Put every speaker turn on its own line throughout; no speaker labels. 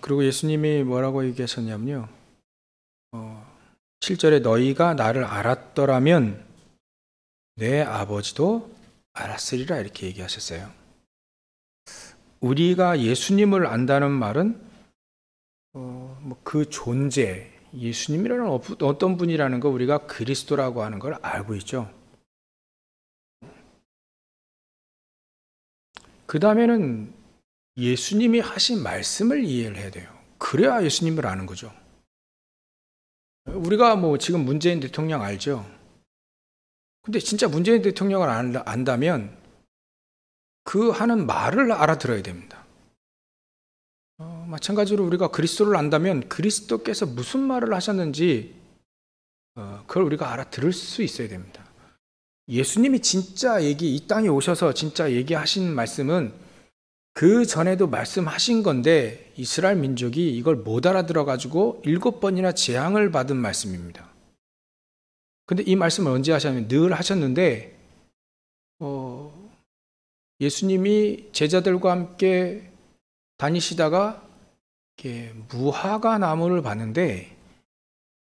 그리고 예수님이 뭐라고 얘기하셨냐면요. 7절에 너희가 나를 알았더라면 내 아버지도 알았으리라 이렇게 얘기하셨어요. 우리가 예수님을 안다는 말은 그 존재, 예수님이라는 어떤 분이라는 거 우리가 그리스도라고 하는 걸 알고 있죠. 그 다음에는 예수님이 하신 말씀을 이해를 해야 돼요. 그래야 예수님을 아는 거죠. 우리가 지금 문재인 대통령 알죠? 근데 진짜 문재인 대통령을 안다면 그 하는 말을 알아들어야 됩니다. 마찬가지로 우리가 그리스도를 안다면 그리스도께서 무슨 말을 하셨는지 그걸 우리가 알아들을 수 있어야 됩니다. 예수님이 진짜 이 땅에 오셔서 진짜 얘기하신 말씀은 그 전에도 말씀하신 건데 이스라엘 민족이 이걸 못 알아들어가지고 7번이나 재앙을 받은 말씀입니다. 근데 이 말씀을 언제 하셨냐면 늘 하셨는데 예수님이 제자들과 함께 다니시다가 이렇게 무화과 나무를 봤는데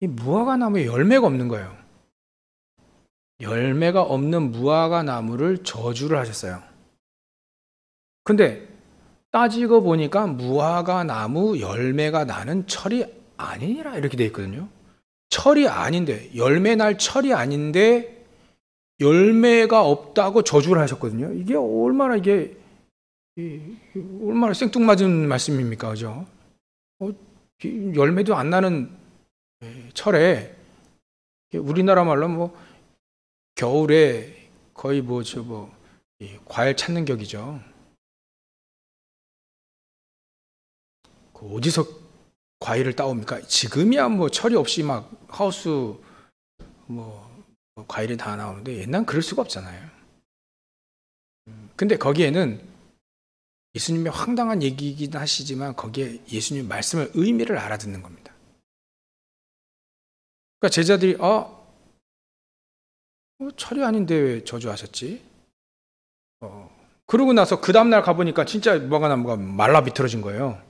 이 무화과 나무에 열매가 없는 거예요. 열매가 없는 무화과 나무를 저주를 하셨어요. 근데 따지고 보니까 무화과 나무 열매가 나는 철이 아니니라 이렇게 되어 있거든요. 철이 아닌데 열매 날 철이 아닌데 열매가 없다고 저주를 하셨거든요. 이게 얼마나 생뚱맞은 말씀입니까, 그죠? 열매도 안 나는 철에 우리나라 말로 겨울에 거의 과일 찾는 격이죠. 어디서 과일을 따옵니까? 지금이야 철이 없이 막 하우스 과일이 다 나오는데 옛날엔 그럴 수가 없잖아요. 근데 거기에는 예수님의 황당한 얘기이긴 하시지만 거기에 예수님 말씀의 의미를 알아듣는 겁니다. 그러니까 제자들이 철이 아닌데 왜 저주하셨지? 그러고 나서 그 다음날 가보니까 진짜 무화과 나무가 말라 비틀어진 거예요.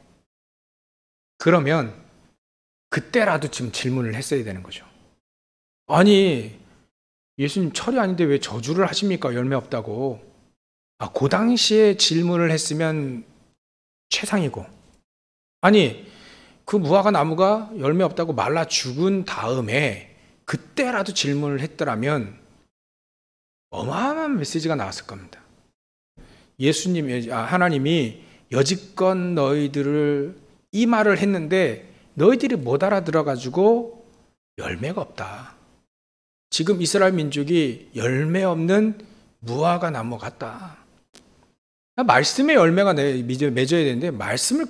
그러면 그때라도 지금 질문을 했어야 되는 거죠. 아니 예수님 철이 아닌데 왜 저주를 하십니까? 열매 없다고. 그 당시에 질문을 했으면 최상이고, 아니 그 무화과 나무가 열매 없다고 말라 죽은 다음에 그때라도 질문을 했더라면 어마어마한 메시지가 나왔을 겁니다. 하나님이 여지껏 너희들을 이 말을 했는데 너희들이 못 알아들어가지고 열매가 없다. 지금 이스라엘 민족이 열매 없는 무화과 나무 같다. 말씀의 열매가 맺어야 되는데 말씀을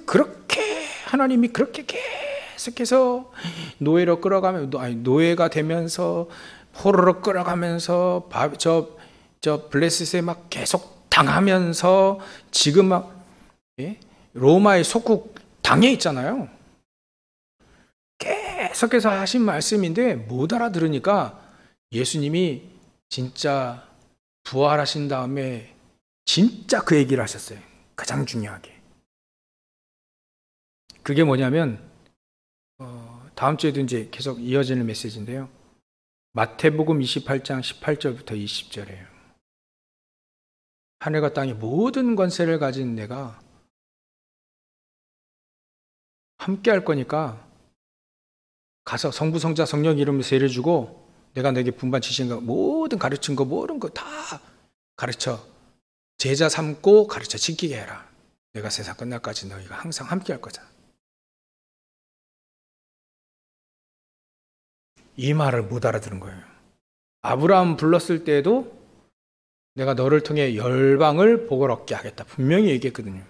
하나님이 그렇게 계속해서 노예가 되면서 호로록 끌어가면서 블레셋에 막 계속 당하면서 지금 로마의 속국 당해 있잖아요. 계속해서 하신 말씀인데 못 알아들으니까 예수님이 진짜 부활하신 다음에 진짜 그 얘기를 하셨어요. 가장 중요하게. 그게 뭐냐면 다음 주에도 이제 계속 이어지는 메시지인데요. 마태복음 28장 18절부터 20절이에요. 하늘과 땅의 모든 권세를 가진 내가 함께 할 거니까 가서 성부, 성자, 성령 이름으로 세례 주고 내가 너에게 분반 지신 거 모든 가르친 거 모든 거 다 가르쳐 제자 삼고 가르쳐 지키게 해라. 내가 세상 끝날까지 너희가 항상 함께 할 거잖아. 이 말을 못 알아들은 거예요. 아브라함 불렀을 때에도 내가 너를 통해 열방을 복을 얻게 하겠다. 분명히 얘기했거든요.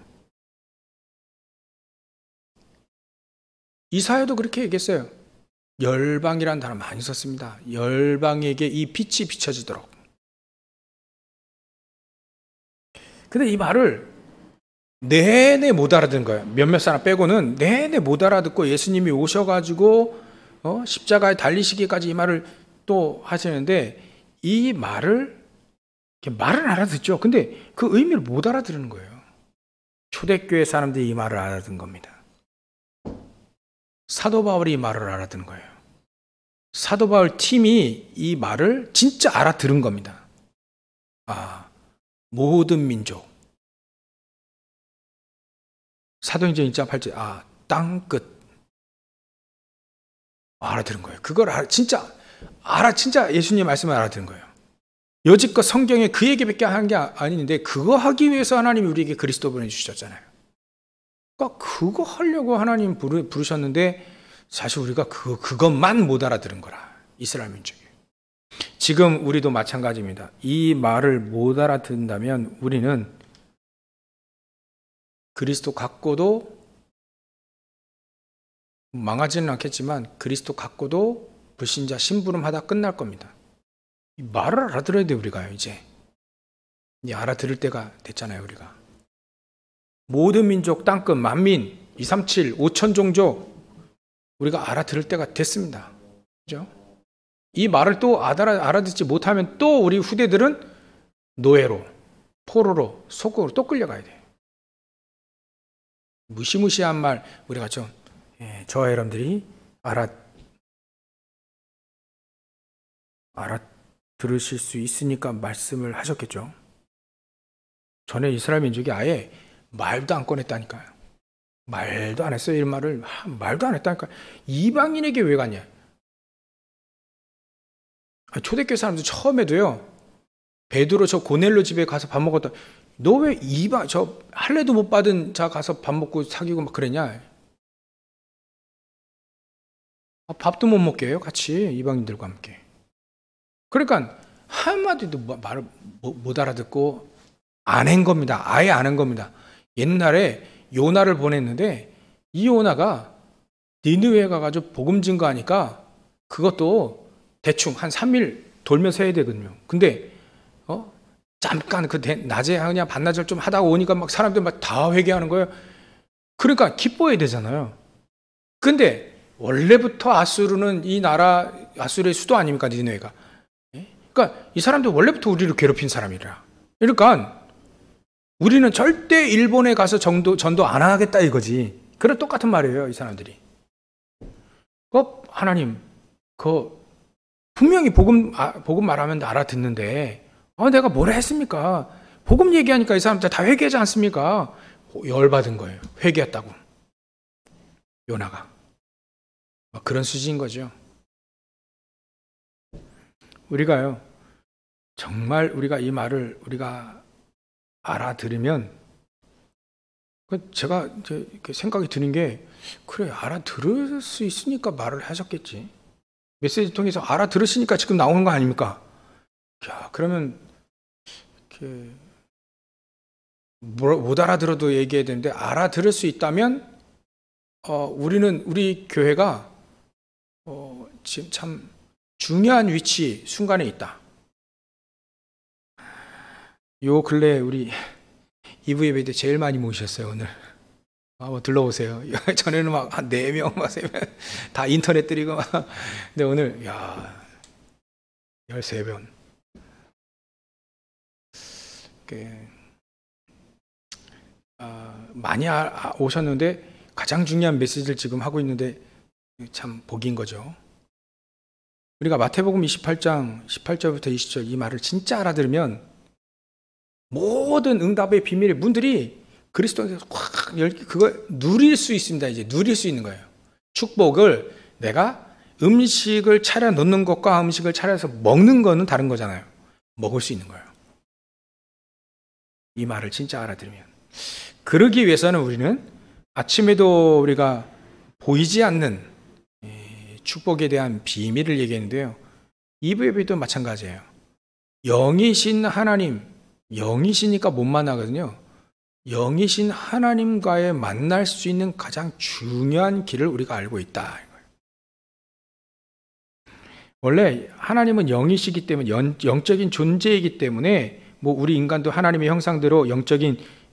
이사야도 그렇게 얘기했어요. 열방이라는 단어 많이 썼습니다. 열방에게 이 빛이 비춰지도록. 근데 이 말을 내내 못 알아듣는 거예요. 몇몇 사람 빼고는 내내 못 알아듣고 예수님이 오셔가지고 십자가에 달리시기까지 이 말을 또 하시는데 이 말은 알아듣죠. 근데 그 의미를 못 알아들은 거예요. 초대교회 사람들이 이 말을 알아듣은 겁니다. 사도 바울이 이 말을 알아듣는 거예요. 사도 바울 팀이 이 말을 진짜 알아들은 겁니다. 아, 모든 민족. 사도행전 1장 8절, 땅끝. 알아들은 거예요. 그걸 진짜 예수님 말씀을 알아들은 거예요. 여지껏 성경에 그 얘기밖에 한 게 아닌데, 그거 하기 위해서 하나님이 우리에게 그리스도 보내주셨잖아요. 그러니까 그거 하려고 하나님 부르셨는데, 사실 우리가 그것만 못 알아들은 거라. 이스라엘 민족이. 지금 우리도 마찬가지입니다. 이 말을 못 알아듣는다면 우리는 그리스도 갖고도 망하지는 않겠지만 그리스도 갖고도 불신자 심부름하다 끝날 겁니다. 이 말을 알아들어야 돼. 우리가요. 이제 알아들을 때가 됐잖아요. 우리가 모든 민족 땅끝 만민 237 5천 종족 우리가 알아들을 때가 됐습니다. 그죠? 이 말을 또 알아듣지 못하면 또 우리 후대들은 노예로 포로로 속국으로 또 끌려가야 돼. 무시무시한 말 우리가 좀 저와 여러분들이 알아들으실 수 있으니까 말씀을 하셨겠죠. 전에 이스라엘 민족이 아예 말도 안 꺼냈다니까요. 말도 안 했어요. 이런 말을 말도 안 했다니까요. 이방인에게 왜 갔냐. 초대교회 사람들 처음에도요. 베드로 저 고넬료 집에 가서 밥 먹었다. 너 왜 저 할례도 못 받은 자 가서 밥 먹고 사귀고 막 그랬냐. 밥도 못 먹게 해요. 같이 이방인들과 함께. 그러니까 한마디도 말을 못 알아듣고 안 한 겁니다. 아예 안 한 겁니다. 옛날에 요나를 보냈는데 이 요나가 니느웨에 가가지고 복음 증거하니까 그것도 대충 한 3일 돌면서 해야 되거든요. 근데 잠깐 낮에 그냥 반나절 좀 하다가 오니까 막 사람들 막 다 회개하는 거예요. 그러니까 기뻐해야 되잖아요. 근데 원래부터 아수르는 이 나라 아수르의 수도 아닙니까? 니느웨가. 그러니까 이 사람들 원래부터 우리를 괴롭힌 사람이라. 그러니까 우리는 절대 일본에 가서 전도 안 하겠다 이거지. 그런 똑같은 말이에요, 이 사람들이. 하나님, 분명히 복음 말하면 알아듣는데, 내가 뭐라 했습니까? 복음 얘기하니까 이 사람들 다 회개하지 않습니까? 열받은 거예요. 회개했다고. 요나가. 그런 수지인 거죠. 우리가요, 정말 우리가 이 말을 우리가 알아들으면, 제가 이렇게 생각이 드는 게, 그래, 알아들을 수 있으니까 말을 하셨겠지. 메시지 통해서 알아들으시니까 지금 나오는 거 아닙니까? 야, 그러면, 이렇게, 못 알아들어도 얘기해야 되는데, 알아들을 수 있다면, 우리 교회가, 지금 참 중요한 순간에 있다. 요 근래 우리 2부 예배 때 제일 많이 모이셨어요, 오늘. 한번 둘러보세요. 전에는 막 한 4명, 막 3명, 다 인터넷 들이고 막. 근데 오늘, 13번. 많이 오셨는데, 가장 중요한 메시지를 지금 하고 있는데, 참 복인 거죠. 우리가 마태복음 28장 18절부터 20절 이 말을 진짜 알아들으면 모든 응답의 비밀의 문들이 그리스도에서 확 그걸 누릴 수 있습니다. 이제 누릴 수 있는 거예요. 축복을 내가 음식을 차려 놓는 것과 음식을 차려서 먹는 거는 다른 거잖아요. 먹을 수 있는 거예요. 이 말을 진짜 알아들으면. 그러기 위해서는 우리는 아침에도 우리가 보이지 않는 축복에 대한 비밀을 얘기했는데요. 2부 예배도 마찬가지예요. 영이신 하나님, 영이시니까 못 만나거든요. 영이신 하나님과의 만날 수 있는 가장 중요한 길을 우리가 알고 있다. 원래 하나님은 영이시기 때문에 영적인 존재이기 때문에 우리 인간도 하나님의 형상대로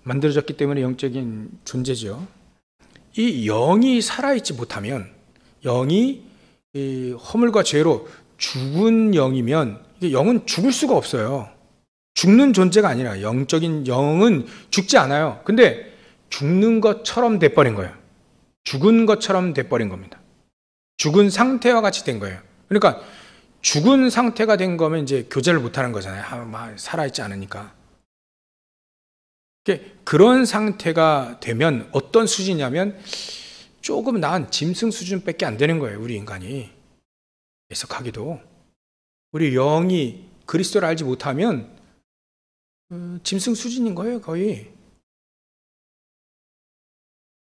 만들어졌기 때문에 영적인 존재죠. 이 영이 살아있지 못하면 영이 허물과 죄로 죽은 영이면 영은 죽을 수가 없어요. 죽는 존재가 아니라 영적인 영은 죽지 않아요. 근데 죽는 것처럼 돼버린 거예요. 죽은 것처럼 돼버린 겁니다. 죽은 상태와 같이 된 거예요. 그러니까 죽은 상태가 된 거면 이제 교제를 못하는 거잖아요. 살아있지 않으니까. 그런 상태가 되면 어떤 수준이냐면 조금 나은 짐승 수준밖에 안 되는 거예요. 우리 인간이. 해석하기도. 우리 영이 그리스도를 알지 못하면 짐승 수준인 거예요. 거의.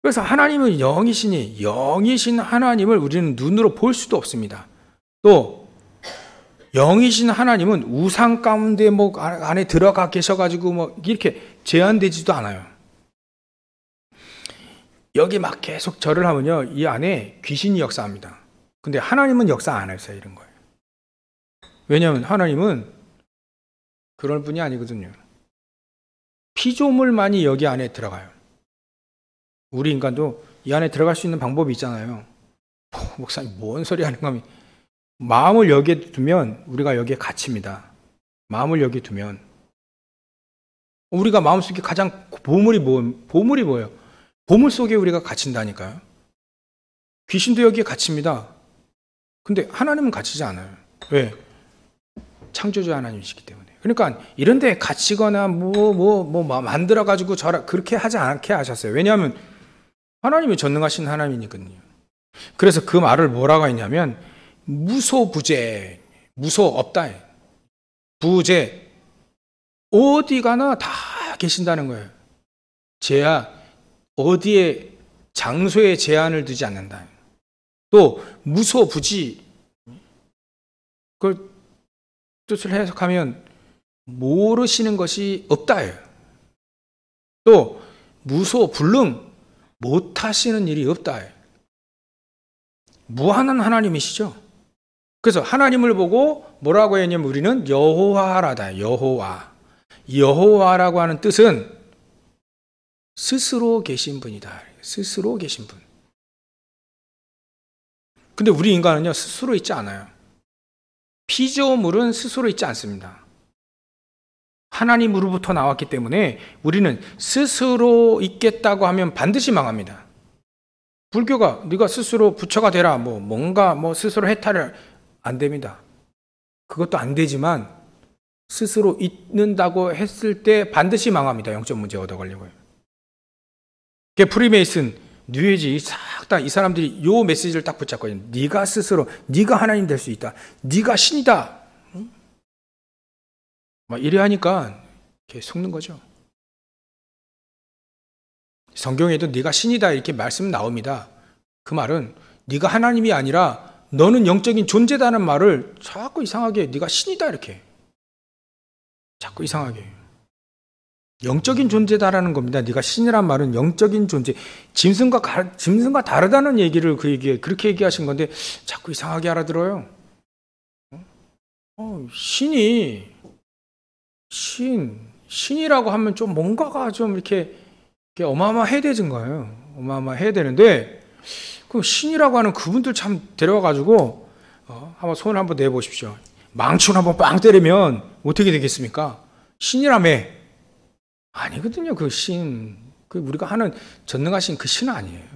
그래서 하나님은 영이신 하나님을 우리는 눈으로 볼 수도 없습니다. 또 영이신 하나님은 우상 가운데 안에 들어가 계셔가지고 이렇게 제한되지도 않아요. 여기 막 계속 절을 하면요, 이 안에 귀신이 역사합니다. 근데 하나님은 역사 안 하세요, 이런 거예요. 왜냐하면 하나님은 그럴 분이 아니거든요. 피조물만이 여기 안에 들어가요. 우리 인간도 이 안에 들어갈 수 있는 방법이 있잖아요. 목사님, 뭔 소리 하는 겁니까? 마음을 여기에 두면 우리가 여기에 갇힙니다. 마음을 여기에 두면. 우리가 마음속에 가장 보물이 뭐예요? 보물 속에 우리가 갇힌다니까요. 귀신도 여기에 갇힙니다. 근데 하나님은 갇히지 않아요. 왜? 창조주 하나님이시기 때문에. 그러니까 이런 데 갇히거나 만들어가지고 그렇게 하지 않게 하셨어요. 왜냐하면 하나님이 전능하신 하나님이니까요. 그래서 그 말을 뭐라고 했냐면 무소부재, 무소 없다. 부재, 어디 가나 다 계신다는 거예요. 어디에 장소에 제한을 두지 않는다. 또 무소부지, 그걸 뜻을 해석하면 모르시는 것이 없다예요. 또 무소불능, 못하시는 일이 없다예요. 무한한 하나님이시죠. 그래서 하나님을 보고 뭐라고 했냐면 우리는 여호와라다. 여호와라고 하는 뜻은 스스로 계신 분이다. 스스로 계신 분. 근데 우리 인간은요, 스스로 있지 않아요. 피조물은 스스로 있지 않습니다. 하나님으로부터 나왔기 때문에 우리는 스스로 있겠다고 하면 반드시 망합니다. 불교가 네가 스스로 부처가 되라, 뭔가 스스로 해탈을 안 됩니다. 그것도 안 되지만 스스로 있는다고 했을 때 반드시 망합니다. 영적 문제 얻어 걸리고요. 프리메이슨, 뉴에이지 싹 다 이 사람들이 요 메시지를 딱 붙잡거든요. 네가 스스로, 네가 하나님 될 수 있다. 네가 신이다. 이래 하니까 이렇게 속는 거죠. 성경에도 네가 신이다 이렇게 말씀 나옵니다. 그 말은 네가 하나님이 아니라 너는 영적인 존재다는 말을 자꾸 이상하게 네가 신이다 이렇게 자꾸 이상하게 영적인 존재다라는 겁니다. 네가 신이란 말은 영적인 존재, 짐승과 다르다는 얘기를 그렇게 얘기하신 건데 자꾸 이상하게 알아들어요. 신이라고 하면 좀 뭔가가 좀 이렇게 어마어마해야 되는 거예요. 어마어마해야 되는데 그럼 신이라고 하는 그분들 참 데려와가지고 한번 손을 한번 내보십시오. 망치로 한번 빵 때리면 어떻게 되겠습니까? 신이라며. 아니거든요. 그 우리가 하는 전능하신 그 신은 아니에요.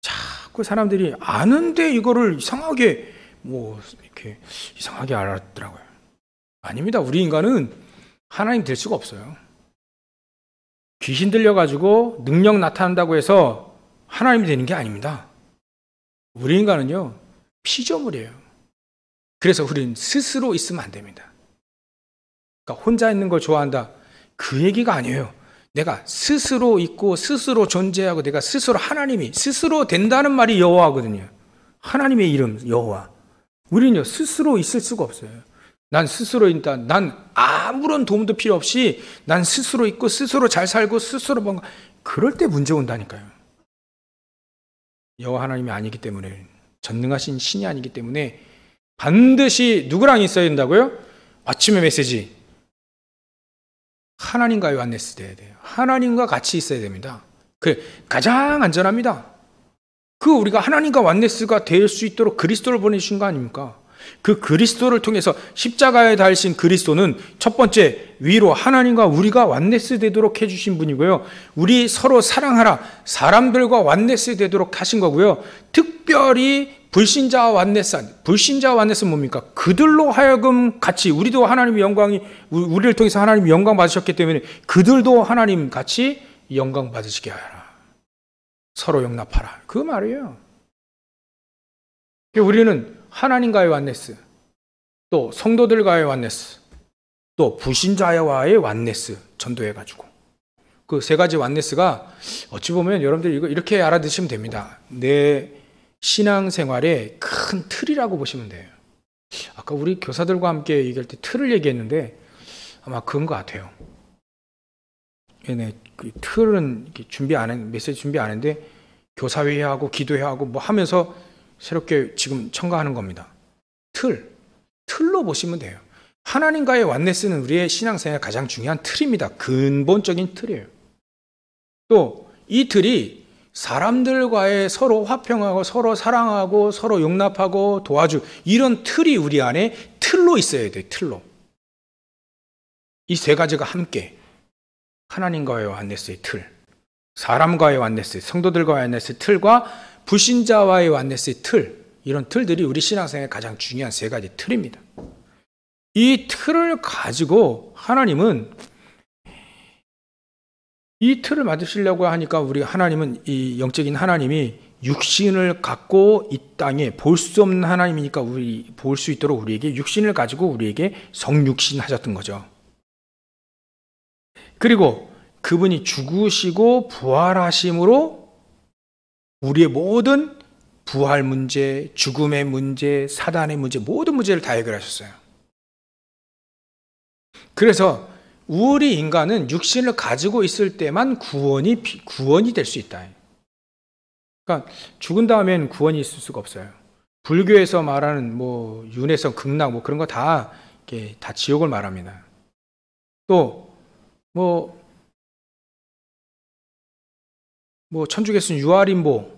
자꾸 사람들이 아는데 이거를 이상하게 이렇게 이상하게 알았더라고요. 아닙니다. 우리 인간은 하나님 될 수가 없어요. 귀신 들려가지고 능력 나타난다고 해서 하나님이 되는 게 아닙니다. 우리 인간은요, 피조물이에요. 그래서 우리는 스스로 있으면 안 됩니다. 그러니까 혼자 있는 걸 좋아한다. 그 얘기가 아니에요. 내가 스스로 있고 스스로 존재하고 내가 스스로 하나님이 스스로 된다는 말이 여호와거든요. 하나님의 이름 여호와. 우리는요, 스스로 있을 수가 없어요. 난 스스로 있다. 난 아무런 도움도 필요 없이 난 스스로 있고 스스로 잘 살고 스스로 뭔가 그럴 때 문제 온다니까요. 여호와 하나님이 아니기 때문에, 전능하신 신이 아니기 때문에 반드시 누구랑 있어야 된다고요? 아침의 메시지. 하나님과의 원네스 돼야 돼요. 하나님과 같이 있어야 됩니다. 그 가장 안전합니다. 우리가 하나님과 원네스가 될 수 있도록 그리스도를 보내주신 거 아닙니까? 그 그리스도를 통해서 십자가에 달신 그리스도는 첫 번째 위로 하나님과 우리가 완네스 되도록 해주신 분이고요. 우리 서로 사랑하라, 사람들과 완네스 되도록 하신 거고요. 특별히 불신자와 완네스 뭡니까? 그들로 하여금 같이 우리도 하나님의 영광이 우리를 통해서 하나님의 영광 받으셨기 때문에 그들도 하나님 같이 영광 받으시게 하라. 서로 용납하라. 그 말이에요. 우리는 하나님과의 완네스, 또 성도들과의 완네스, 또 불신자와의 완네스 전도해가지고 그 세 가지 완네스가 어찌 보면 여러분들 이거 이렇게 알아두시면 됩니다. 내 신앙생활의 큰 틀이라고 보시면 돼요. 아까 우리 교사들과 함께 얘기할 때 틀을 얘기했는데 아마 그런 것 같아요. 얘네 그 틀은 메시지 준비 안 했는데 교사회의하고 기도회하고 뭐 하면서 새롭게 지금 첨가하는 겁니다. 틀로 보시면 돼요. 하나님과의 완네스는 우리의 신앙생활의 가장 중요한 틀입니다. 근본적인 틀이에요. 또 이 틀이 사람들과의 서로 화평하고 서로 사랑하고 서로 용납하고 도와주 이런 틀이 우리 안에 틀로 있어야 돼요. 틀로. 이 세 가지가 함께 하나님과의 완네스의 틀, 사람과의 완네스, 성도들과의 완네스의 틀과 불신자와의 완네스의 틀, 이런 틀들이 우리 신앙생활의 가장 중요한 세 가지 틀입니다. 이 틀을 가지고 하나님은 이 틀을 만드시려고 하니까 하나님은 이 영적인 하나님이 육신을 갖고 이 땅에 볼 수 없는 하나님이니까 우리 볼 수 있도록 우리에게 육신을 가지고 우리에게 성육신 하셨던 거죠. 그리고 그분이 죽으시고 부활하심으로 우리의 모든 부활 문제, 죽음의 문제, 사단의 문제, 모든 문제를 다 해결하셨어요. 그래서 우리 인간은 육신을 가지고 있을 때만 구원이 될 수 있다. 그러니까 죽은 다음엔 구원이 있을 수가 없어요. 불교에서 말하는 뭐 윤회성, 극락 뭐 그런 거 다 지옥을 말합니다. 또 뭐 천주교에서는 유아림보,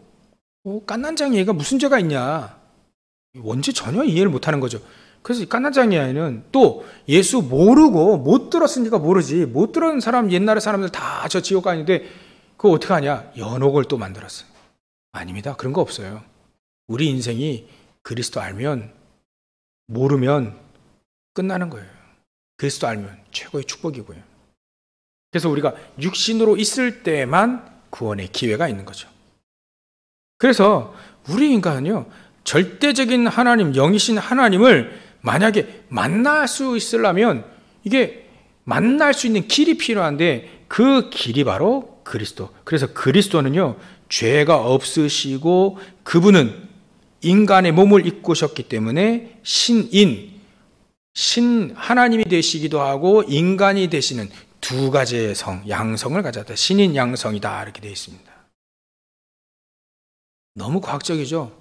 깐난장이 얘가 무슨 죄가 있냐? 원체 전혀 이해를 못하는 거죠. 그래서 이 깐난장이 아이는 또 예수 모르고 못 들었으니까 모르지. 못 들은 사람 옛날의 사람들 다 저 지옥 가는데 그거 어떻게 하냐? 연옥을 또 만들었어요. 아닙니다. 그런 거 없어요. 우리 인생이 그리스도 알면 모르면 끝나는 거예요. 그리스도 알면 최고의 축복이고요. 그래서 우리가 육신으로 있을 때만 구원의 기회가 있는 거죠. 그래서 우리 인간은요, 절대적인 하나님, 영이신 하나님을 만약에 만날 수 있으려면 이게 만날 수 있는 길이 필요한데 그 길이 바로 그리스도. 그래서 그리스도는요, 죄가 없으시고 그분은 인간의 몸을 입고셨기 때문에 하나님이 되시기도 하고 인간이 되시는 두 가지의 양성을 가졌다. 신인 양성이다. 이렇게 되어 있습니다. 너무 과학적이죠?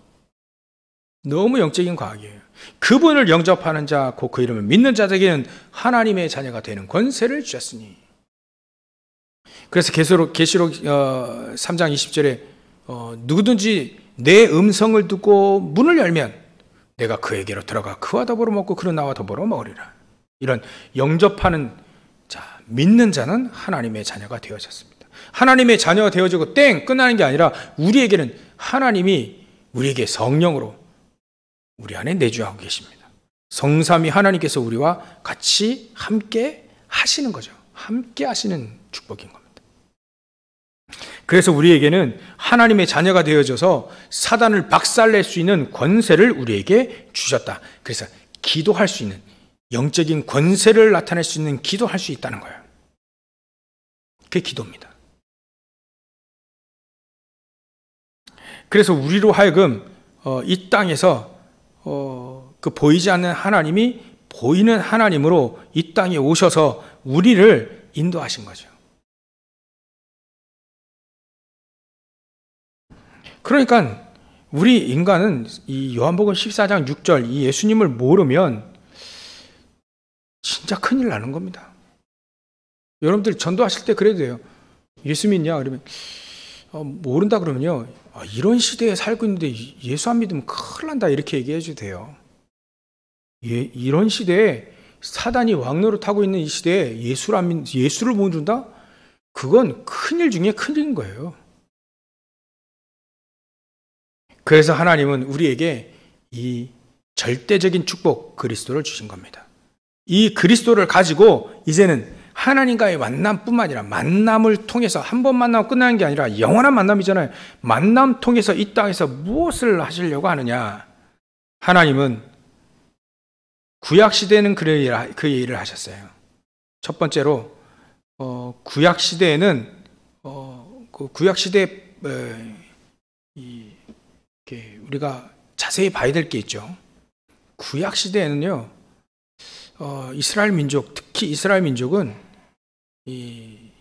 너무 영적인 과학이에요. 그분을 영접하는 자, 곧 그 이름을 믿는 자에게는 하나님의 자녀가 되는 권세를 주셨으니. 그래서 계시록 3장 20절에 누구든지 내 음성을 듣고 문을 열면 내가 그에게로 들어가 그와 더불어 먹고 그는 나와 더불어 먹으리라. 이런 영접하는 자, 믿는 자는 하나님의 자녀가 되어졌습니다. 하나님의 자녀가 되어지고 끝나는 게 아니라 우리에게는 하나님이 우리에게 성령으로 우리 안에 내주하고 계십니다. 성삼위 하나님께서 우리와 같이 함께 하시는 거죠. 함께 하시는 축복인 겁니다. 그래서 우리에게는 하나님의 자녀가 되어져서 사단을 박살낼 수 있는 권세를 우리에게 주셨다. 그래서 기도할 수 있는 영적인 권세를 나타낼 수 있는 기도할 수 있다는 거예요. 그게 기도입니다. 그래서 우리로 하여금 이 땅에서 그 보이지 않는 하나님이 보이는 하나님으로 이 땅에 오셔서 우리를 인도하신 거죠. 그러니까 우리 인간은 이 요한복음 14장 6절 이 예수님을 모르면 진짜 큰일 나는 겁니다. 여러분들 전도하실 때 그래도 돼요. 예수 믿냐? 그러면 모른다 그러면요. 이런 시대에 살고 있는데 예수 안 믿으면 큰일 난다 이렇게 얘기해 줘도 돼요. 이런 시대에 사단이 왕노릇하고 있는 이 시대에 예수를 못 준다? 그건 큰일 중에 큰일인 거예요. 그래서 하나님은 우리에게 이 절대적인 축복 그리스도를 주신 겁니다. 이 그리스도를 가지고 이제는 하나님과의 만남뿐만 아니라 만남을 통해서 한 번 만나고 끝나는 게 아니라 영원한 만남이잖아요. 만남 통해서 이 땅에서 무엇을 하시려고 하느냐? 하나님은 구약시대에는 그 일을 하셨어요. 첫 번째로 구약시대에는 구약시대 우리가 자세히 봐야 될 게 있죠. 구약시대에는요, 이스라엘 민족, 특히 이스라엘 민족은 이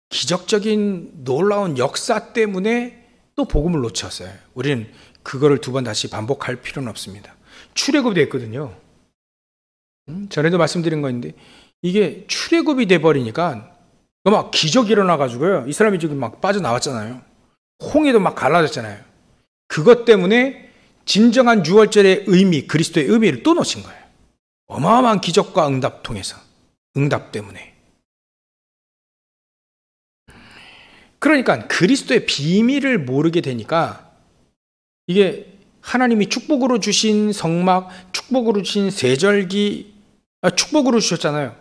기적적인 놀라운 역사 때문에 또 복음을 놓쳤어요. 우리는 그거를 두 번 다시 반복할 필요는 없습니다. 출애굽이 됐거든요. 전에도 말씀드린 건데 이게 출애굽이 돼버리니까 막 기적이 일어나가지고요. 이스라엘 민족이 막 빠져나왔잖아요. 홍해도 막 갈라졌잖아요. 그것 때문에 진정한 유월절의 의미, 그리스도의 의미를 또 놓친 거예요. 어마어마한 기적과 응답 통해서, 응답 때문에. 그러니까 그리스도의 비밀을 모르게 되니까 이게 하나님이 축복으로 주신 성막, 축복으로 주신 세절기, 축복으로 주셨잖아요.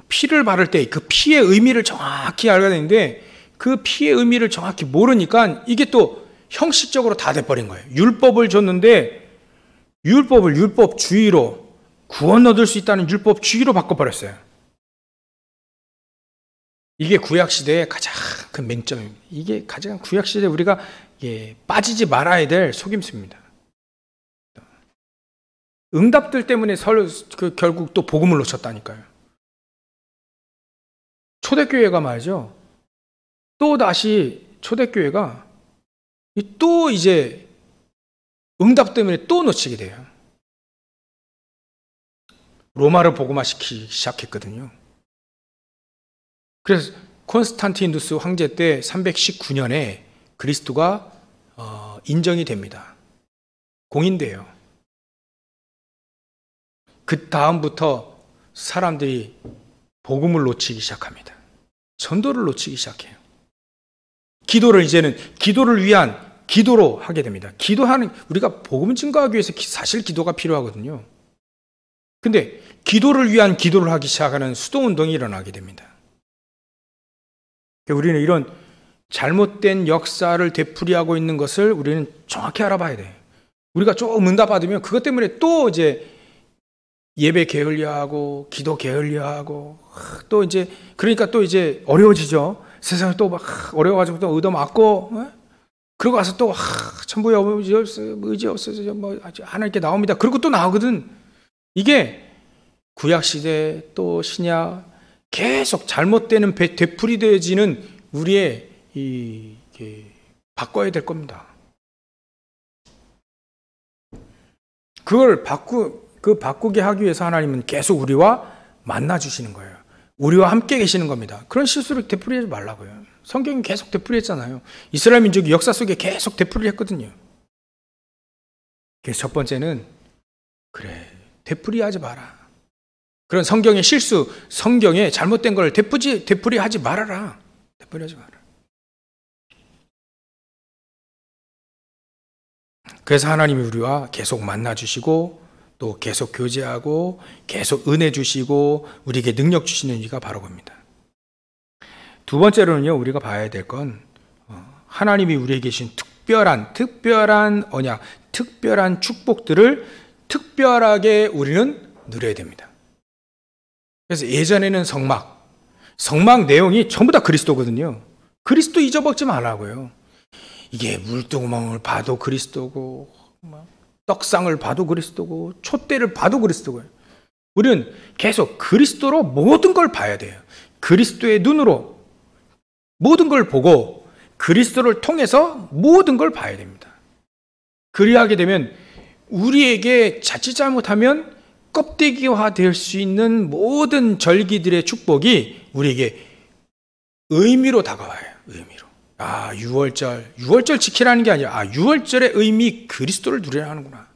피를 바를 때 그 피의 의미를 정확히 알아야 되는데 그 피의 의미를 정확히 모르니까 이게 또 형식적으로 다 돼버린 거예요. 율법을 줬는데 율법을 율법주의로 구원 얻을 수 있다는 율법주의로 바꿔버렸어요. 이게 구약시대의 가장 큰 맹점입니다. 이게 가장 구약시대에 우리가 빠지지 말아야 될 속임수입니다. 응답들 때문에 결국 또 복음을 놓쳤다니까요. 초대교회가 말이죠. 또 다시 초대교회가 또 이제 응답 때문에 또 놓치게 돼요. 로마를 복음화시키기 시작했거든요. 그래서 콘스탄티누스 황제 때 319년에 그리스도가 인정이 됩니다. 공인돼요. 그 다음부터 사람들이 복음을 놓치기 시작합니다. 전도를 놓치기 시작해요. 기도를 이제는 기도를 위한 기도로 하게 됩니다. 기도하는, 우리가 복음 증거하기 위해서 사실 기도가 필요하거든요. 근데 기도를 위한 기도를 하기 시작하는 수도운동이 일어나게 됩니다. 우리는 이런 잘못된 역사를 되풀이하고 있는 것을 우리는 정확히 알아봐야 돼요. 우리가 조금 응답받으면 그것 때문에 또 이제 예배 게을리하고 기도 게을리하고 또 이제 그러니까 또 이제 어려워지죠. 세상이 또 막 어려워가지고 또 얻어맞고 그러고 와서 또 천부의 의지 없어서 뭐 하나님께 나옵니다. 그리고 또 나오거든. 이게 구약시대 또 신약 계속 잘못되는 되풀이되어지는 우리의 바꿔야 될 겁니다. 그걸 바꾸게 하기 위해서 하나님은 계속 우리와 만나 주시는 거예요. 우리와 함께 계시는 겁니다. 그런 실수를 되풀이하지 말라고요. 성경이 계속 되풀이했잖아요. 이스라엘 민족이 역사 속에 계속 되풀이했거든요. 그래서 첫 번째는 되풀이하지 마라. 그런 성경의 실수, 성경에 잘못된 걸 되풀이하지 말아라. 되풀이하지 마라. 그래서 하나님이 우리와 계속 만나주시고 또 계속 교제하고 계속 은혜 주시고 우리에게 능력 주시는 이가 바로 겁니다. 두 번째로는요, 우리가 봐야 될 건 하나님이 우리에게 주신 특별한 언약, 특별한 축복들을 특별하게 우리는 누려야 됩니다. 그래서 예전에는 성막 내용이 전부 다 그리스도거든요. 그리스도 잊어먹지 말라고요. 이게 물두구멍을 봐도 그리스도고 떡상을 봐도 그리스도고 촛대를 봐도 그리스도고요. 우리는 계속 그리스도로 모든 걸 봐야 돼요. 그리스도의 눈으로 모든 걸 보고 그리스도를 통해서 모든 걸 봐야 됩니다. 그리하게 되면 우리에게 자칫 잘못하면 껍데기화 될 수 있는 모든 절기들의 축복이 우리에게 의미로 다가와요. 의미로. 유월절 지키라는 게 아니라 유월절의 의미 그리스도를 누리라 하는구나.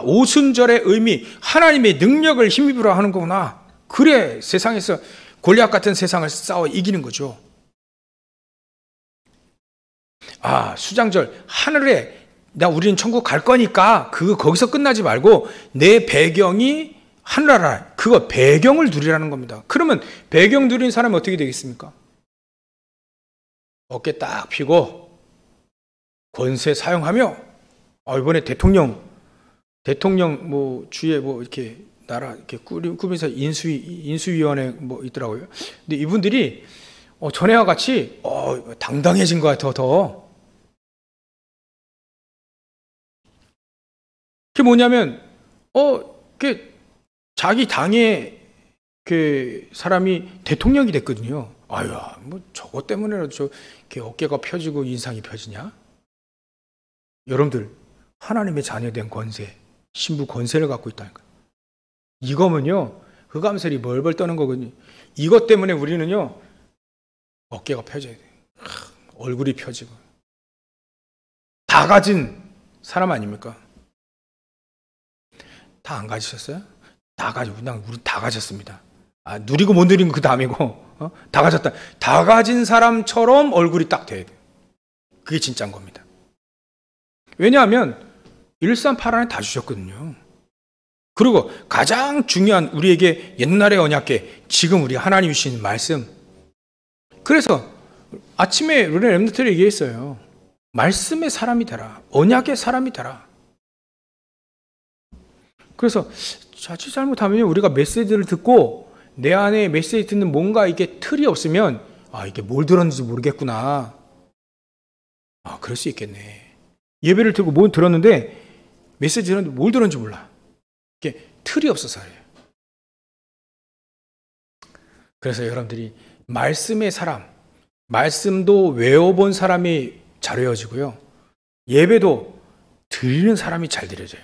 오순절의 의미, 하나님의 능력을 힘입으려 하는 거구나. 그래 세상에서 골리앗 같은 세상을 싸워 이기는 거죠. 수장절, 하늘에 우리는 천국 갈 거니까 거기서 끝나지 말고 내 배경이 하늘나라, 그거 배경을 누리라는 겁니다. 그러면 배경 누린 사람이 어떻게 되겠습니까? 어깨 딱 펴고 권세 사용하며, 이번에 대통령 주위에 이렇게 나라 이렇게 꾸면서 인수위원회 있더라고요. 근데 이분들이 전에와 같이 당당해진 것 같아. 더 그게 뭐냐면 자기 당의 그 사람이 대통령이 됐거든요. 저것 때문에라도 이렇게 어깨가 펴지고 인상이 펴지냐? 여러분들, 하나님의 자녀된 권세, 신부 권세를 갖고 있다니까요. 이거면요, 흑암셀이 벌벌 떠는 거거든요. 이것 때문에 우리는요, 어깨가 펴져야 돼요. 얼굴이 펴지고. 다 가진 사람 아닙니까? 다 안 가지셨어요? 우리 다 가졌습니다. 누리고 못 누린 건 그 다음이고, 다 가졌다. 다 가진 사람처럼 얼굴이 딱 돼야 돼요. 그게 진짜인 겁니다. 왜냐하면 138안에 다 주셨거든요. 그리고 가장 중요한 우리에게 옛날의 언약궤, 지금 우리 하나님이 주신 말씀. 그래서 아침에 우리 렘넌트를 얘기했어요. 말씀의 사람이 되라. 언약의 사람이 되라. 그래서 자칫 잘못하면 우리가 메시지를 듣고 내 안에 메시지 듣는 뭔가 이게 틀이 없으면 이게 뭘 들었는지 모르겠구나. 그럴 수 있겠네. 예배를 듣고 뭘 들었는데 메시지 들었는데 뭘 들었는지 몰라. 이게 틀이 없어서 그래요. 그래서 여러분들이 말씀의 사람, 말씀도 외워본 사람이 잘 외워지고요. 예배도 드리는 사람이 잘 드려져요.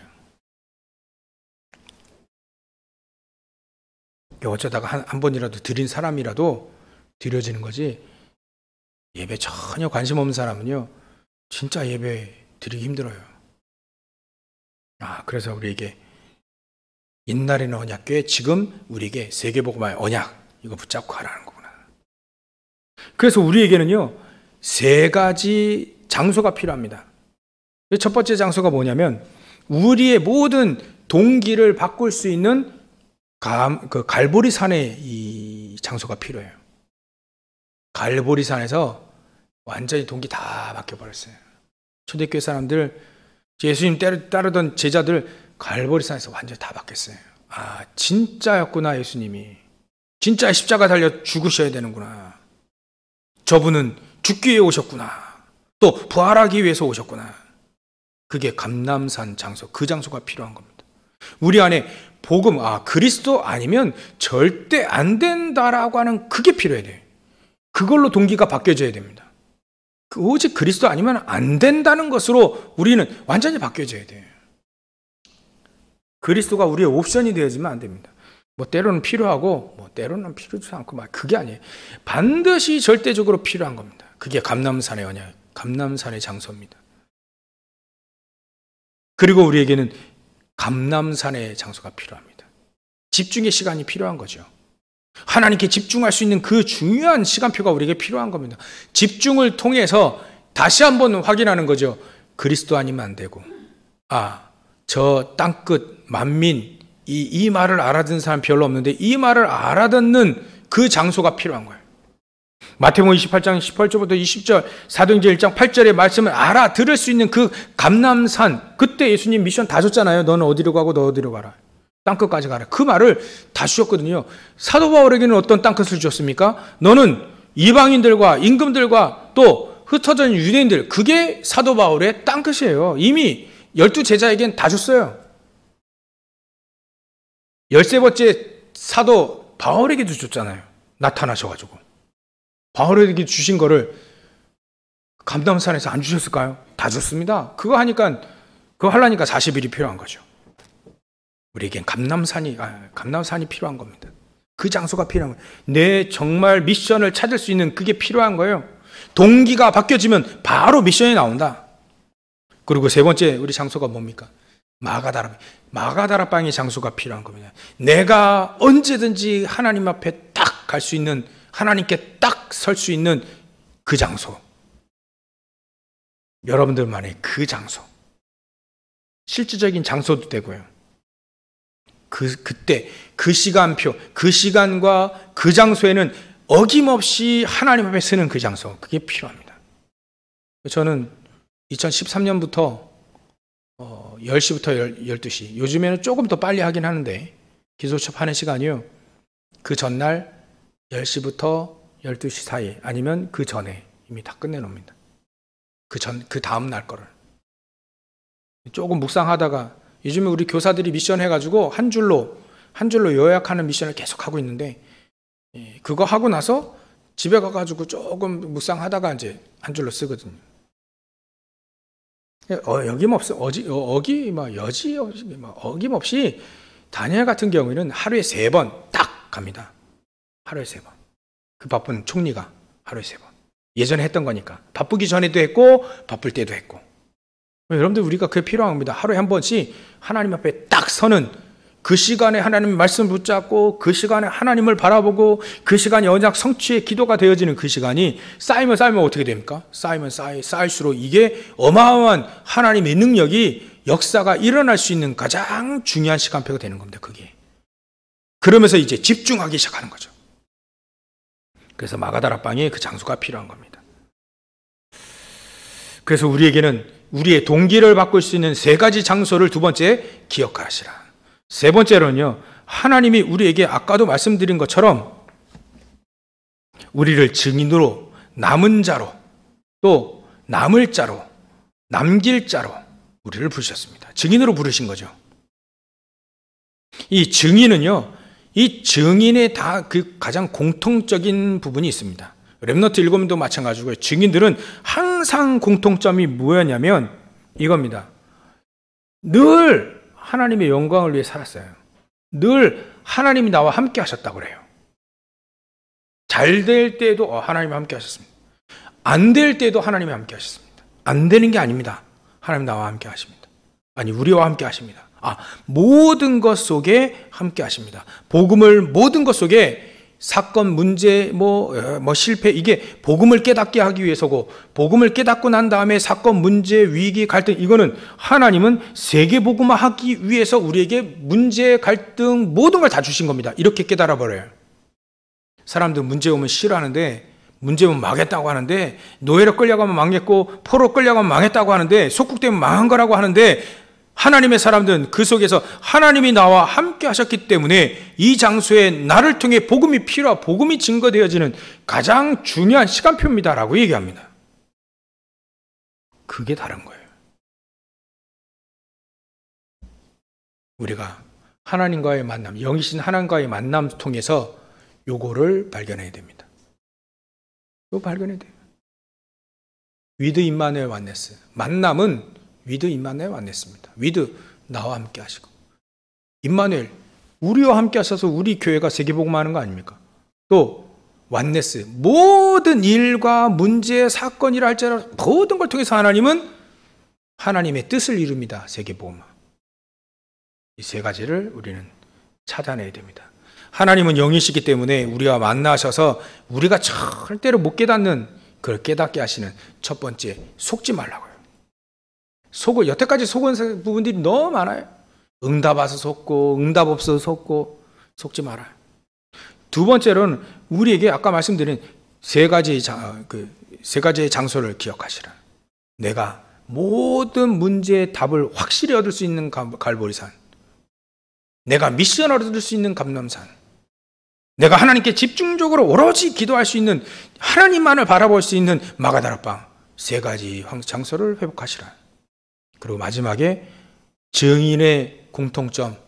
어쩌다가 한 번이라도 드린 사람이라도 드려지는 거지, 예배 전혀 관심 없는 사람은요, 진짜 예배 드리기 힘들어요. 그래서 우리에게 옛날에는 언약궤, 지금 우리에게 세계복음화의 언약, 이거 붙잡고 하라는 거구나. 그래서 우리에게는요, 3가지 장소가 필요합니다. 첫 번째 장소가 뭐냐면, 우리의 모든 동기를 바꿀 수 있는 갈보리산의 이 장소가 필요해요. 갈보리산에서 완전히 동기 다 바뀌어버렸어요. 초대교회 사람들, 예수님 따르던 제자들 갈보리산에서 완전히 다 바뀌었어요. 진짜였구나, 예수님이. 진짜 십자가 달려 죽으셔야 되는구나. 저분은 죽기 위해 오셨구나. 또 부활하기 위해서 오셨구나. 그게 감람산 장소, 그 장소가 필요한 겁니다. 우리 안에 복음, 그리스도 아니면 절대 안 된다라고 하는 그게 필요해야 돼요. 그걸로 동기가 바뀌어져야 됩니다. 오직 그리스도 아니면 안 된다는 것으로 우리는 완전히 바뀌어져야 돼요. 그리스도가 우리의 옵션이 되어지면 안 됩니다. 때로는 필요하고 때로는 필요하지 않고 그게 아니에요. 반드시 절대적으로 필요한 겁니다. 그게 감람산의 언약, 감람산의 장소입니다. 그리고 우리에게는 감람산의 장소가 필요합니다. 집중의 시간이 필요한 거죠. 하나님께 집중할 수 있는 그 중요한 시간표가 우리에게 필요한 겁니다. 집중을 통해서 다시 한번 확인하는 거죠. 그리스도 아니면 안 되고, 저 땅끝 만민, 이 말을 알아듣는 사람 별로 없는데 이 말을 알아듣는 그 장소가 필요한 거예요. 마태복음 28장 18절부터 20절, 사도행전 1장 8절의 말씀을 알아들을 수 있는 그 감람산, 그때 예수님 미션 다 줬잖아요. 너는 어디로 가고 너 어디로 가라. 땅끝까지 가라. 그 말을 다 주셨거든요. 사도 바울에게는 어떤 땅끝을 주셨습니까? 너는 이방인들과 임금들과 또 흩어져 있는 유대인들, 그게 사도 바울의 땅끝이에요. 이미 12제자에겐 다 줬어요. 13번째 사도 바울에게도 줬잖아요. 나타나셔가지고. 바울에게 주신 거를 감람산에서 안 주셨을까요? 다 줬습니다. 그거 하니까 40일이 필요한 거죠. 우리에겐 감람산이 필요한 겁니다. 그 장소가 필요한 거예요. 내 정말 미션을 찾을 수 있는 그게 필요한 거예요. 동기가 바뀌어지면 바로 미션이 나온다. 그리고 세 번째 우리 장소가 뭡니까? 마가다라방의 장소가 필요한 겁니다. 내가 언제든지 하나님 앞에 딱 갈 수 있는, 하나님께 딱 설 수 있는 그 장소. 여러분들만의 그 장소. 실질적인 장소도 되고요. 그때, 그 시간표, 그 시간과 그 장소에는 어김없이 하나님 앞에 서는 그 장소. 그게 필요합니다. 저는 2013년부터 10시부터 12시, 요즘에는 조금 더 빨리 하긴 하는데 기도첩하는 시간이요, 그 전날 10시부터 12시 사이, 아니면 그 전에 이미 다 끝내놓습니다. 그 다음 날 거를 조금 묵상하다가, 요즘에 우리 교사들이 미션 해가지고 한 줄로 요약하는 미션을 계속 하고 있는데, 그거 하고 나서 집에 가가지고 조금 묵상하다가 이제 한 줄로 쓰거든요. 어김없이 다니엘 같은 경우에는 하루에 3번 딱 갑니다. 하루에 3번. 그 바쁜 총리가 하루에 3번. 예전에 했던 거니까. 바쁘기 전에도 했고 바쁠 때도 했고. 여러분들, 우리가 그게 필요한 겁니다. 하루에 한 번씩 하나님 앞에 딱 서는, 그 시간에 하나님의 말씀을 붙잡고, 그 시간에 하나님을 바라보고, 그 시간이 언약 성취의 기도가 되어지는 그 시간이 쌓이면 어떻게 됩니까? 쌓이면 쌓일수록 이게 어마어마한 하나님의 능력이, 역사가 일어날 수 있는 가장 중요한 시간표가 되는 겁니다. 그게. 그러면서 이제 집중하기 시작하는 거죠. 그래서 마가다라방에 그 장소가 필요한 겁니다. 그래서 우리에게는 우리의 동기를 바꿀 수 있는 3가지 장소를, 두 번째, 기억하시라. 세 번째로는요, 하나님이 우리에게 아까도 말씀드린 것처럼 우리를 증인으로, 남은 자로, 또 남을 자로, 남길 자로 우리를 부르셨습니다. 증인으로 부르신 거죠. 이 증인은요, 이 증인의 다 그 가장 공통적인 부분이 있습니다. 렘넌트 일곱도 마찬가지고요. 증인들은 항상 공통점이 뭐였냐면 이겁니다. 늘 하나님의 영광을 위해 살았어요. 늘 하나님이 나와 함께 하셨다고 그래요. 잘 될 때도 하나님이 함께 하셨습니다. 안 될 때도 하나님이 함께 하셨습니다. 안 되는 게 아닙니다. 하나님 나와 함께 하십니다. 아니, 우리와 함께 하십니다. 모든 것 속에 함께 하십니다. 복음을 모든 것 속에, 사건, 문제, 실패, 이게 복음을 깨닫게 하기 위해서고, 복음을 깨닫고 난 다음에 사건, 문제, 위기, 갈등, 이거는 하나님은 세계 복음화하기 위해서 우리에게 문제, 갈등, 모든 걸 다 주신 겁니다. 이렇게 깨달아 버려요. 사람들 문제 오면 싫어하는데, 문제 오면 망했다고 하는데, 노예로 끌려가면 망했고, 포로 끌려가면 망했다고 하는데, 속국되면 망한 거라고 하는데, 하나님의 사람들은 그 속에서 하나님이 나와 함께 하셨기 때문에 이 장소에 나를 통해 복음이 복음이 증거되어지는 가장 중요한 시간표입니다라고 얘기합니다. 그게 다른 거예요. 우리가 하나님과의 만남, 영이신 하나님과의 만남 통해서 요거를 발견해야 됩니다. 이거 발견해야 돼요. 위드 임마누엘 원네스. 만남은 위드 임마누엘 원네스입니다. 위드, 나와 함께 하시고, 임마누엘, 우리와 함께 하셔서 우리 교회가 세계복음화하는 거 아닙니까? 또 원네스, 모든 일과 문제, 사건이라 할지라도 모든 걸 통해서 하나님은 하나님의 뜻을 이룹니다. 세계복음화. 이 3가지를 우리는 찾아내야 됩니다. 하나님은 영이시기 때문에 우리와 만나셔서 우리가 절대로 못 깨닫는 그걸 깨닫게 하시는 첫 번째, 속지 말라고요. 여태까지 속은 부분들이 너무 많아요. 응답 와서 속고, 응답 없어서 속고, 속지 말아요. 두 번째로는 우리에게 아까 말씀드린 3가지의 장소를 기억하시라. 내가 모든 문제의 답을 확실히 얻을 수 있는 갈보리산, 내가 미션을 얻을 수 있는 감람산, 내가 하나님께 집중적으로 오로지 기도할 수 있는, 하나님만을 바라볼 수 있는 마가다라방, 3가지 장소를 회복하시라. 그리고 마지막에 증인의 공통점,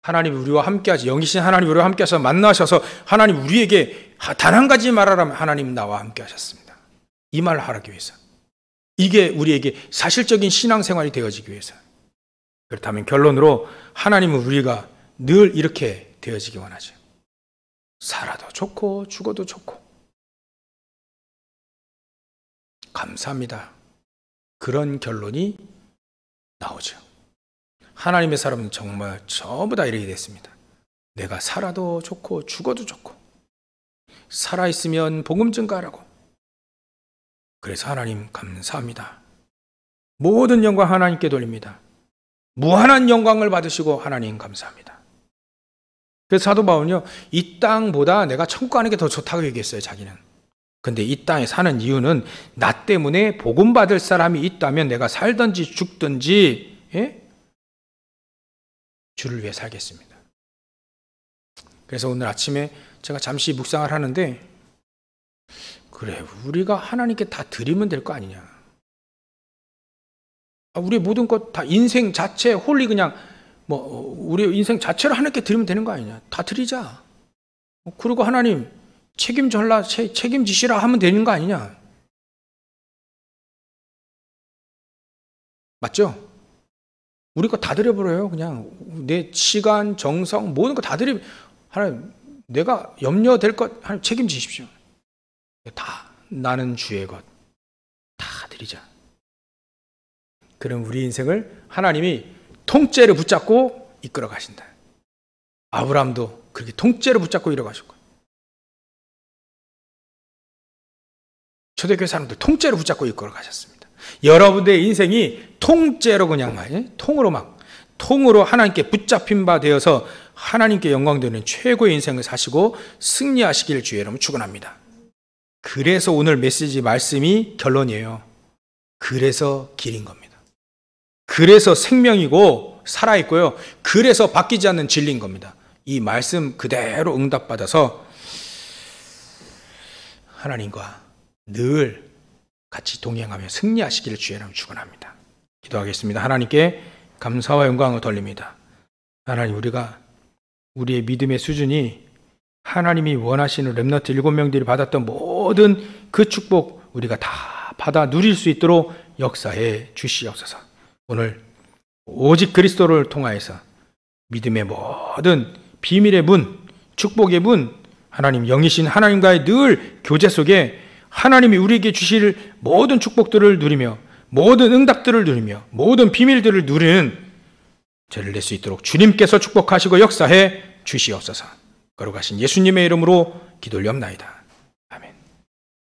하나님이 우리와 함께하시, 영이신 하나님이 우리와 함께하셔서 만나셔서 하나님 우리에게 단 한 가지 말하라면 하나님 나와 함께하셨습니다. 이 말을 하기 위해서, 이게 우리에게 사실적인 신앙생활이 되어지기 위해서. 그렇다면 결론으로 하나님은 우리가 늘 이렇게 되어지기 원하죠. 살아도 좋고 죽어도 좋고 감사합니다. 그런 결론이 나오죠. 하나님의 사람은 정말 전부 다 이렇게 됐습니다. 내가 살아도 좋고 죽어도 좋고 살아있으면 복음 증가하라고. 그래서 하나님 감사합니다. 모든 영광 하나님께 돌립니다. 무한한 영광을 받으시고 하나님 감사합니다. 그래서 사도 바울은요, 이 땅보다 내가 천국 가는 게 더 좋다고 얘기했어요, 자기는. 근데 이 땅에 사는 이유는 나 때문에 복음 받을 사람이 있다면 내가 살든지 죽든지, 예? 주를 위해 살겠습니다. 그래서 오늘 아침에 제가 잠시 묵상을 하는데, 그래, 우리가 하나님께 다 드리면 될 거 아니냐. 우리의 모든 것 다 인생 자체 홀리 그냥 우리 인생 자체를 하나님께 드리면 되는 거 아니냐. 다 드리자. 그리고 하나님 책임지시라 하면 되는 거 아니냐. 맞죠? 우리 거 다 드려버려요. 그냥 내 시간, 정성, 모든 거 다 드리면 하나님, 내가 염려될 것 하나님 책임지십시오. 다 나는 주의 것 다 드리자. 그럼 우리 인생을 하나님이 통째로 붙잡고 이끌어 가신다. 아브라함도 그렇게 통째로 붙잡고 이끌어가셨고, 초대교회 사람들 통째로 붙잡고 이끌어 가셨습니다. 여러분들의 인생이 통째로 그냥 통으로 하나님께 붙잡힌 바 되어서 하나님께 영광 되는 최고의 인생을 사시고 승리하시기를 주의 이름으로 축원합니다. 그래서 오늘 메시지 말씀이 결론이에요. 그래서 길인 겁니다. 그래서 생명이고 살아있고요. 그래서 바뀌지 않는 진리인 겁니다. 이 말씀 그대로 응답받아서 하나님과 늘 같이 동행하며 승리하시기를 주의 이름으로 축원합니다. 기도하겠습니다. 하나님께 감사와 영광을 돌립니다. 하나님, 우리의 믿음의 수준이 하나님이 원하시는 렘넌트 7명들이 받았던 모든 그 축복 우리가 다 받아 누릴 수 있도록 역사해 주시옵소서. 오늘 오직 그리스도를 통하여서 믿음의 모든 비밀의 문, 축복의 문, 하나님 영이신 하나님과의 늘 교제 속에 하나님이 우리에게 주실 모든 축복들을 누리며 모든 응답들을 누리며 모든 비밀들을 누리는 저를 낼 수 있도록 주님께서 축복하시고 역사해 주시옵소서. 거룩하신 예수님의 이름으로 기도 올리옵나이다.